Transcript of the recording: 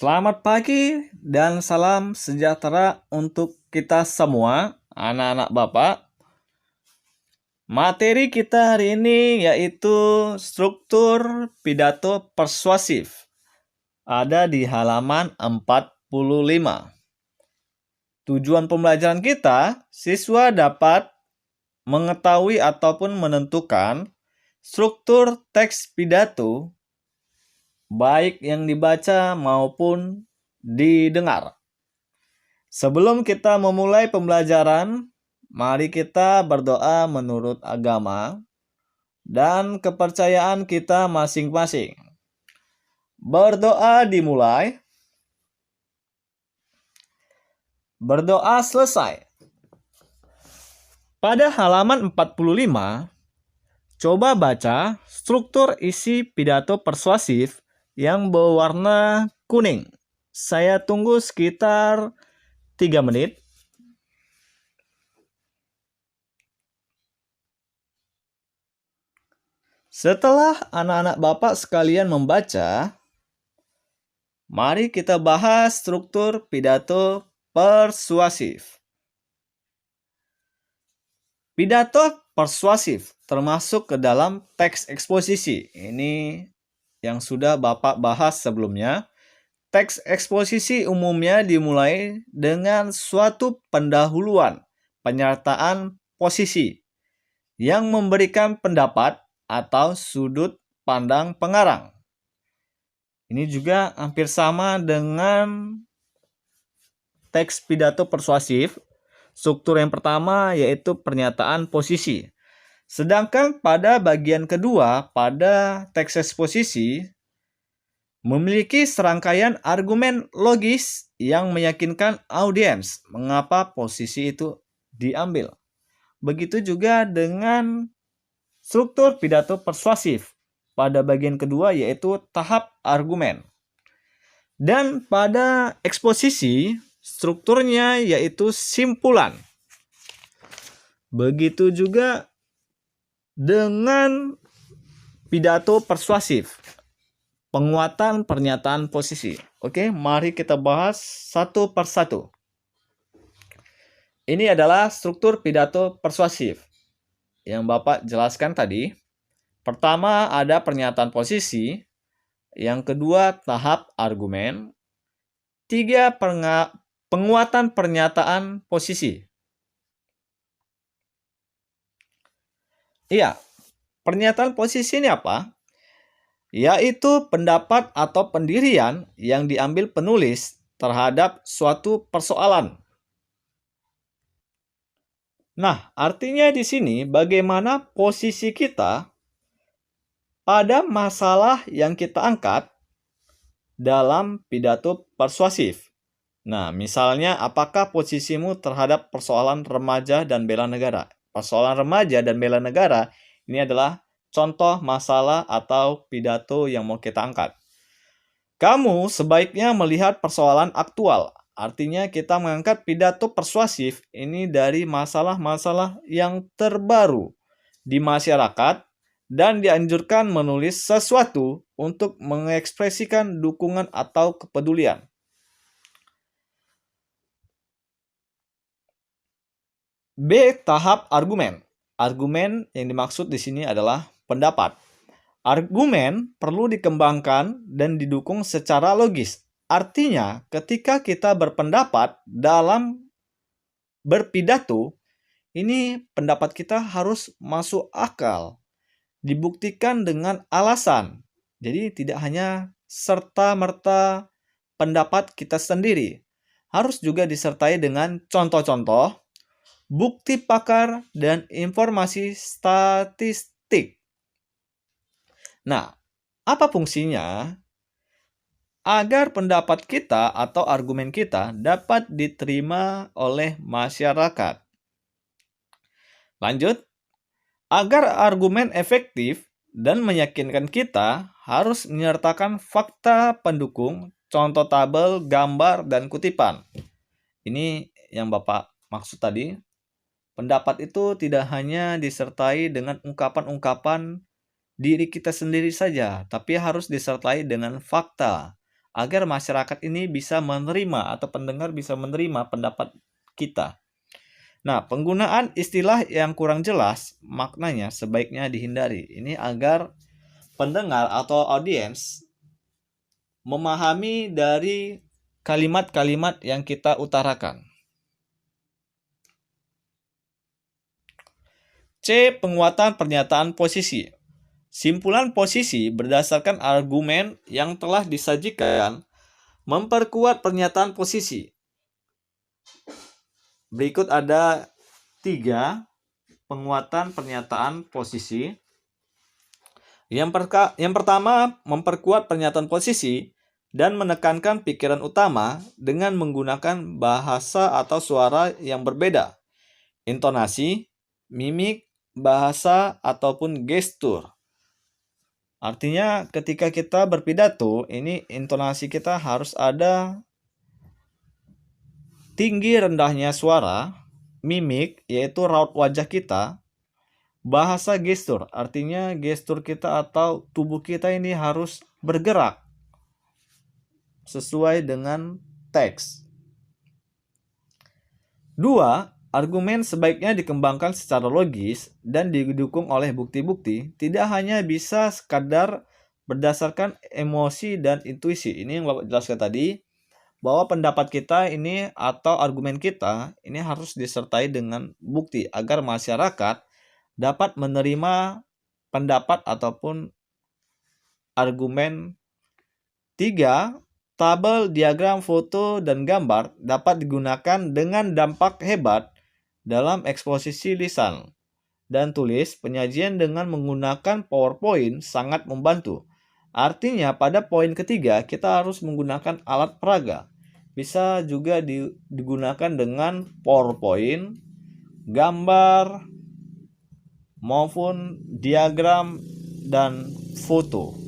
Selamat pagi dan salam sejahtera untuk kita semua, anak-anak Bapak. Materi kita hari ini yaitu struktur pidato persuasif. Ada di halaman 45. Tujuan pembelajaran kita, siswa dapat mengetahui ataupun menentukan struktur teks pidato baik yang dibaca maupun didengar. Sebelum kita memulai pembelajaran, mari kita berdoa menurut agama dan kepercayaan kita masing-masing. Berdoa dimulai. Berdoa selesai. Pada halaman 45, coba baca struktur isi pidato persuasif yang berwarna kuning. Saya tunggu sekitar 3 menit. Setelah anak-anak Bapak sekalian membaca, mari kita bahas struktur pidato persuasif. Pidato persuasif termasuk ke dalam teks eksposisi. Ini yang sudah Bapak bahas sebelumnya. Teks eksposisi umumnya dimulai dengan suatu pendahuluan, penyertaan posisi, yang memberikan pendapat atau sudut pandang pengarang. Ini juga hampir sama dengan teks pidato persuasif. Struktur yang pertama yaitu pernyataan posisi. Sedangkan pada bagian kedua, pada teks eksposisi, memiliki serangkaian argumen logis yang meyakinkan audiens mengapa posisi itu diambil. Begitu juga dengan struktur pidato persuasif pada bagian kedua yaitu tahap argumen. Dan pada eksposisi, strukturnya yaitu simpulan. Begitu juga dengan pidato persuasif, penguatan pernyataan posisi. Oke, mari kita bahas satu persatu. Ini adalah struktur pidato persuasif yang Bapak jelaskan tadi. Pertama ada pernyataan posisi, yang kedua tahap argumen, 3 penguatan pernyataan posisi. Iya, pernyataan posisi ini apa? Yaitu pendapat atau pendirian yang diambil penulis terhadap suatu persoalan. Nah, artinya di sini bagaimana posisi kita pada masalah yang kita angkat dalam pidato persuasif. Nah, misalnya apakah posisimu terhadap persoalan remaja dan bela negara? Persoalan remaja dan bela negara ini adalah contoh masalah atau pidato yang mau kita angkat. Kamu sebaiknya melihat persoalan aktual. Artinya kita mengangkat pidato persuasif ini dari masalah-masalah yang terbaru di masyarakat dan dianjurkan menulis sesuatu untuk mengekspresikan dukungan atau kepedulian. B. Tahap argumen. Argumen yang dimaksud di sini adalah pendapat. Argumen perlu dikembangkan dan didukung secara logis. Artinya, ketika kita berpendapat dalam berpidato, ini pendapat kita harus masuk akal, dibuktikan dengan alasan. Jadi tidak hanya serta-merta pendapat kita sendiri, harus juga disertai dengan contoh-contoh, bukti pakar, dan informasi statistik. Nah, apa fungsinya? Agar pendapat kita atau argumen kita dapat diterima oleh masyarakat. Lanjut, agar argumen efektif dan meyakinkan kita harus menyertakan fakta pendukung, contoh tabel, gambar, dan kutipan. Ini yang Bapak maksud tadi. Pendapat itu tidak hanya disertai dengan ungkapan-ungkapan diri kita sendiri saja, tapi harus disertai dengan fakta. agar masyarakat ini bisa menerima atau pendengar bisa menerima pendapat kita. Nah, penggunaan istilah yang kurang jelas maknanya sebaiknya dihindari. Ini agar pendengar atau audiens memahami dari kalimat-kalimat yang kita utarakan. C. Penguatan pernyataan posisi. Simpulan posisi berdasarkan argumen yang telah disajikan memperkuat pernyataan posisi. Berikut ada 3 penguatan pernyataan posisi. Yang pertama, memperkuat pernyataan posisi dan menekankan pikiran utama dengan menggunakan bahasa atau suara yang berbeda, intonasi, mimik, bahasa, ataupun gestur. Artinya ketika kita berpidato, ini intonasi kita harus ada tinggi rendahnya suara, mimik yaitu raut wajah kita, bahasa gestur artinya gestur kita atau tubuh kita ini harus bergerak sesuai dengan teks. 2. Argumen sebaiknya dikembangkan secara logis dan didukung oleh bukti-bukti, tidak hanya bisa sekadar berdasarkan emosi dan intuisi. Ini yang Bapak jelaskan tadi, bahwa pendapat kita ini atau argumen kita ini harus disertai dengan bukti agar masyarakat dapat menerima pendapat ataupun argumen. 3. Tabel, diagram, foto, dan gambar dapat digunakan dengan dampak hebat dalam eksposisi lisan dan tulis. Penyajian dengan menggunakan PowerPoint sangat membantu. Artinya pada poin ketiga kita harus menggunakan alat peraga. Bisa juga digunakan dengan PowerPoint, gambar, maupun diagram dan foto.